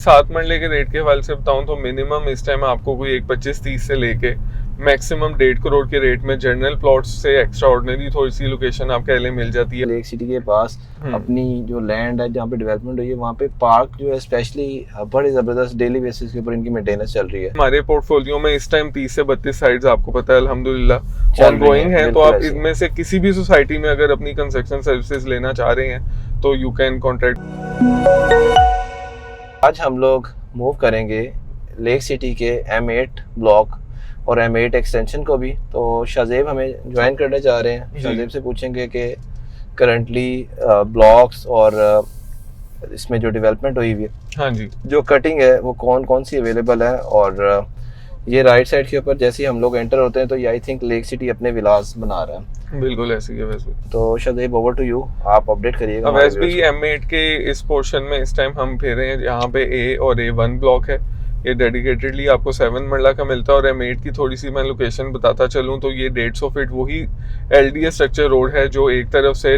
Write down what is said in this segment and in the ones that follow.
7 मरले के रेट के हवाले से बताऊं तो मिनिमम इस टाइम आपको कोई 1.25-30 से लेके मैक्सिमम 1.5 करोड़ के रेट में जनरल प्लॉट्स से एक्स्ट्रा ऑर्डिनरी थोड़ी सी लोकेशन आपके लिए मिल जाती है। लेक सिटी के पास अपनी जो लैंड है जहाँ पे डेवलपमेंट हुई है वहाँ पे पार्क जो है स्पेशली बड़े जबरदस्त डेली बेसिस के ऊपर इनकी मेंटेनेंस चल रही है। हमारे पोर्टफोलियो में इस टाइम 30 से 32 साइट्स आपको पता है अल्हम्दुलिल्लाह ऑनगोइंग है। तो आप इनमें से किसी भी सोसाइटी में अगर अपनी कंस्ट्रक्शन सर्विसेज लेना चाह रहे हैं तो यू कैन कॉन्टेक्ट। आज हम लोग मूव करेंगे लेक सिटी के M8 ब्लॉक और M8 एक्सटेंशन को भी। तो शाजेब हमें ज्वाइन करने जा रहे हैं। शाजेब से पूछेंगे कि करंटली ब्लॉक्स और इसमें जो डेवलपमेंट हुई हुई है, हाँ जी, जो कटिंग है वो कौन कौन सी अवेलेबल है। और ये राइट साइड के ऊपर जैसे हम लोग एंटर होते हैं तो ये आई थिंक लेक सिटी अपने विलास बना रहा है। बिल्कुल ऐसी है। वैसे तो शाजेब ओवर टू यू, आप अपडेट करिएगा। वैसे भी M8 के इस पोर्शन में इस टाइम हम फिर रहे हैं यहाँ पे A और A1 ब्लॉक है। ये डेडिकेटेडली आपको 7 मरला का मिलता है। और M8 की थोड़ी सी मैं लोकेशन बताता चलूँ तो ये 150 फीट वही LDA स्ट्रक्चर रोड है जो एक तरफ से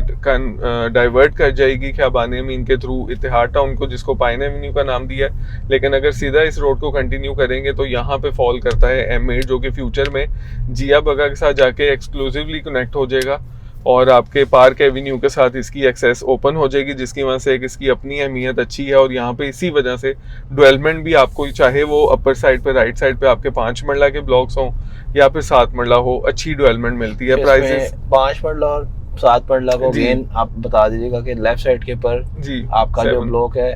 डाइवर्ट कर जाएगी ख्याबान मीन के थ्रू इत्तेहाद टाउन को, जिसको पाइन एवेन्यू का नाम दिया है। लेकिन अगर सीधा इस रोड को कंटिन्यू करेंगे तो यहाँ पे फॉल करता है M8 जो कि फ्यूचर में जिया बगा के साथ जाके एक्सक्लूसिवली कनेक्ट हो जाएगा और आपके पार्क एवेन्यू के साथ इसकी एक्सेस ओपन हो जाएगी, जिसकी वजह से इसकी अपनी अहमियत अच्छी है। और यहाँ पे इसी वजह से डेवलपमेंट भी आपको चाहे वो अपर साइड पे राइट साइड पे आपके 5 मरला के ब्लॉक्स हों या फिर 7 मरला हो, अच्छी डेवलपमेंट मिलती है। प्राइसेस 5 मरला और 7 मरला को अगेन आप बता दीजिएगा कि लेफ्ट साइड के ऊपर जी आपका जो ब्लॉक है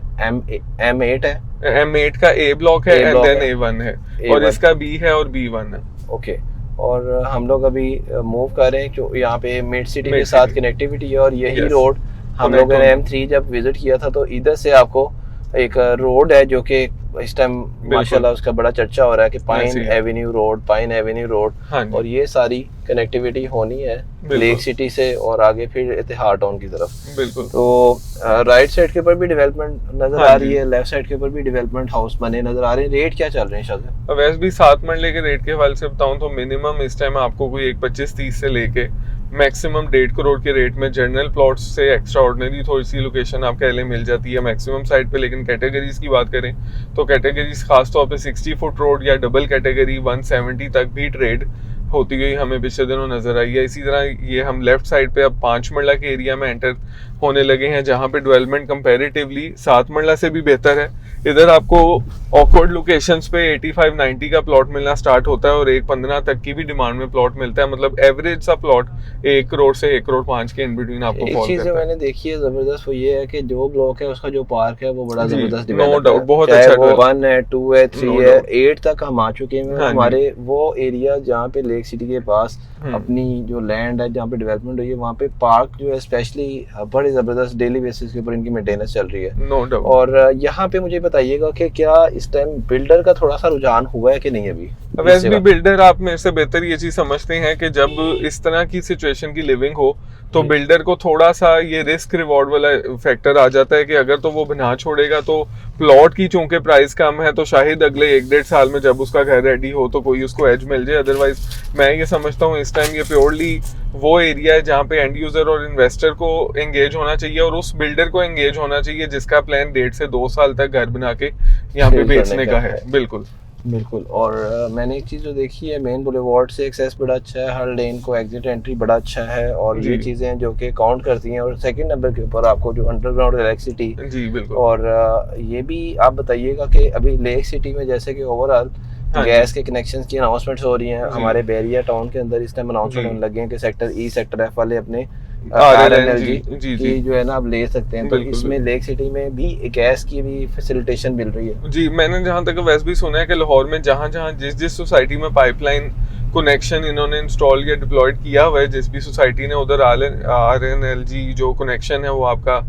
M8 है। M8 का A ब्लॉक है एंड देन A1 है और इसका B है और B1 है। ओके, और हम लोग अभी मूव कर रहे हैं जो यहाँ पे मिड सिटी के साथ कनेक्टिविटी है। और यही रोड हम लोगों ने M3 जब विजिट किया था तो इधर से आपको एक रोड है जो कि इस टाइम माशाल्लाह उसका बड़ा चर्चा हो रहा है कि पाइन एवेन्यू रोड। और ये सारी कनेक्टिविटी होनी है लेक सिटी से और आगे फिर इत्तेहाद टाउन की तरफ। बिल्कुल। तो राइट साइड के ऊपर भी डेवलपमेंट नजर आ रही है, लेफ्ट साइड के ऊपर भी डेवलपमेंट हाउस बने नजर आ रहे हैं। रेट क्या चल रहे हैं शायद? वैसे भी 7 मरले के रेट के हवाले से बताऊं तो मिनिमम इस टाइम आपको कोई 1.25-30 से लेके मैक्सिमम 1.5 करोड़ के रेट में जनरल प्लॉट्स से एक्स्ट्रा ऑर्डिनरी थोड़ी सी लोकेशन आपके लिए मिल जाती है मैक्सिमम साइड पे। लेकिन कैटेगरीज की बात करें तो कैटेगरीज खासतौर पे 60 फुट रोड या डबल कैटेगरी 170 तक भी ट्रेड होती हुई हमें पिछले दिनों नजर आई है। इसी तरह ये हम लेफ्ट साइड पे अब 5 मरला के एरिया में एंटर होने लगे हैं जहाँ पे डेवलपमेंट कंपैरेटिवली 7 मरला से भी बेहतर है। इधर आपको ऑकवर्ड लोकेशंस पे 85-90 का प्लॉट मिलना स्टार्ट होता है और 1.15 तक की भी डिमांड में प्लॉट मिलता है। मतलब एवरेज सा प्लॉट 1 करोड़ से 1 करोड़ 5 के इन बिटवीन आपको एक चीज मैंने देखी है जबरदस्त, वो ये है कि जो ब्लॉक है उसका जो पार्क है वो बड़ा जबरदस्त नो डाउट बहुत अच्छा। 1 है 2 है 3 है 8 तक हम आ चुके हैं। हमारे वो एरिया जहाँ पे लेक सिटी के पास अपनी जो लैंड है जहाँ पे डेवलपमेंट हुई है वहाँ पे पार्क जो है स्पेशली बड़े जबरदस्त डेली बेसिस के ऊपर इनकी मेंटेनेंस चल रही है। No doubt. और यहाँ पे मुझे बताइएगा कि क्या इस टाइम बिल्डर का थोड़ा सा रुझान हुआ है कि नहीं अभी? वैसे भी बिल्डर आप मेरे से बेहतर ये चीज समझते हैं कि जब इस तरह की सिचुएशन की लिविंग हो तो बिल्डर को थोड़ा सा ये रिस्क रिवॉर्ड वाला फैक्टर आ जाता है कि अगर तो वो बना छोड़ेगा तो प्लॉट की चूंकि प्राइस कम है तो शायद अगले 1-1.5 साल में जब उसका घर रेडी हो तो कोई उसको एज मिल जाए। अदरवाइज मैं ये समझता हूँ इस टाइम ये प्योरली वो एरिया है जहाँ पे एंड यूजर और इन्वेस्टर को एंगेज होना चाहिए और उस बिल्डर को एंगेज होना चाहिए जिसका प्लान 1.5 से 2 साल तक घर बना के यहाँ पे बेचने का है। बिल्कुल। और मैंने एक चीज़ जो देखी है, मेन बुलेवार्ड से एक्सेस बड़ा अच्छा है, हर लेन को एग्जिट एंट्री बड़ा अच्छा है और ये चीज़ें जो कि काउंट करती हैं। और सेकंड नंबर के ऊपर आपको जो अंडरग्राउंड इलेक्ट्रिसिटी। जी बिल्कुल। और ये भी आप बताइएगा कि अभी लेक सिटी में जैसे कि ओवरऑल गैस के कनेक्शन की अनाउंसमेंट्स हो रही हैं। हमारे बैरिया टाउन के अंदर इस टाइम अनाउंसमेंट होने लगे हैं कि सेक्टर E सेक्टर F वाले अपने RNLG की जो है ना आप ले सकते हैं। तो इसमें लेक सिटी में भी गैस की भी फैसिलिटेशन मिल रही है। जी मैंने जहाँ तक वैसे भी सुना है कि लाहौर में जहाँ जहाँ जिस सोसाइटी में पाइपलाइन कनेक्शन इन्होंने इंस्टॉल या डिप्लॉयड किया हुआ है, जिस भी सोसाइटी ने उधर RNLG जो कनेक्शन है वो आपका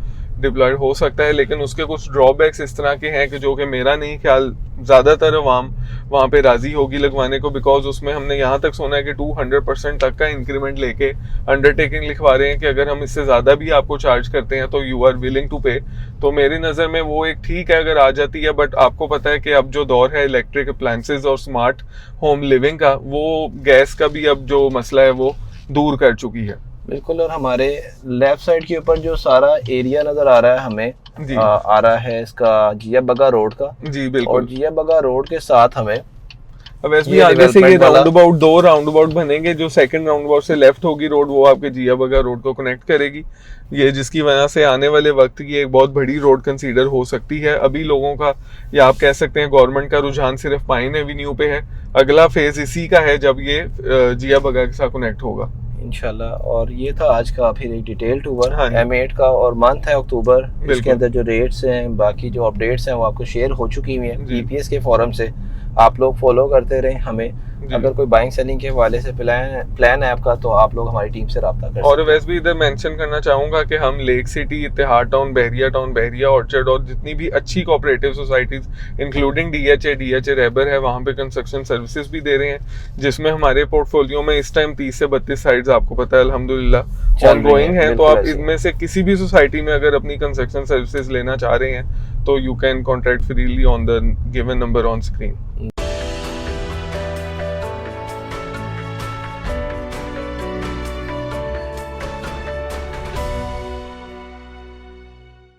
डिप्लॉयड हो सकता है। लेकिन उसके कुछ ड्रॉबैक्स इस तरह के हैं कि जो कि मेरा नहीं ख्याल ज़्यादातर अवाम वहाँ पे राजी होगी लगवाने को, बिकॉज उसमें हमने यहाँ तक सुना है कि 200% तक का इंक्रीमेंट लेके अंडरटेकिंग लिखवा रहे हैं कि अगर हम इससे ज़्यादा भी आपको चार्ज करते हैं तो यू आर विलिंग टू पे। तो मेरी नज़र में वो एक ठीक है अगर आ जाती है, बट आपको पता है कि अब जो दौर है इलेक्ट्रिक अप्लायंसेज और स्मार्ट होम लिविंग का, वो गैस का भी अब जो मसला है वो दूर कर चुकी है। बिल्कुल। और हमारे लेफ्ट साइड के ऊपर जो सारा एरिया नजर आ रहा है हमें, जी आ रहा है इसका जिया बगा रोड का। जी और बिल्कुल। जिया बगा रोड के साथ हमें अब वैसे भी ये आगे से ये डेवलपमेंट वाला, राउंड अबाउट, 2 राउंड अबाउट बनेंगे। जो सेकंड राउंड अबाउट से लेफ्ट होगी रोड, वो आपके जिया बगा रोड को कनेक्ट करेगी। ये जिसकी वजह से आने वाले वक्त की एक बहुत बड़ी रोड कंसीडर हो सकती है। अभी लोगों का, या आप कह सकते हैं गवर्नमेंट का रुझान सिर्फ पाइन एवेन्यू पे है। अगला फेज इसी का है जब ये जिया बगा के साथ कनेक्ट होगा इंशाल्लाह। और ये था आज का फिर एक डिटेल टूर हाँ जी। M8 का, और मंथ है अक्टूबर। इसके बिल्कुल। अंदर जो रेट्स हैं, बाकी जो अपडेट्स हैं वो आपको शेयर हो चुकी हुई हैं जी। EPS के फोरम से। आप लोग फॉलो करते रहें हमें। जी। अगर कोई बाइंग सेलिंग के हवाले से प्लान है आपका, तो आप लोग हमारी टीम से रब्ता कर और सकते हैं। वैसे भी इधर मेंशन करना चाहूंगा कि हम लेक सिटी, इत्तेहाद टाउन, बहरिया ऑर्चर्ड और जितनी भी अच्छी कोऑपरेटिव सोसाइटीज इंक्लूडिंग DHA रहबर है, वहाँ पे कंस्ट्रक्शन सर्विसेज भी दे रहे हैं, जिसमें हमारे पोर्टफोलियो में इस टाइम 30 से 32 साइट्स आपको पता है अल्हम्दुलिल्लाह ऑनगोइंग है। तो बिल्कुल आप ऐसे। इनमें से किसी भी सोसाइटी में अगर अपनी कंस्ट्रक्शन सर्विसेज लेना चाह रहे हैं तो you can contact freely on the given number on screen.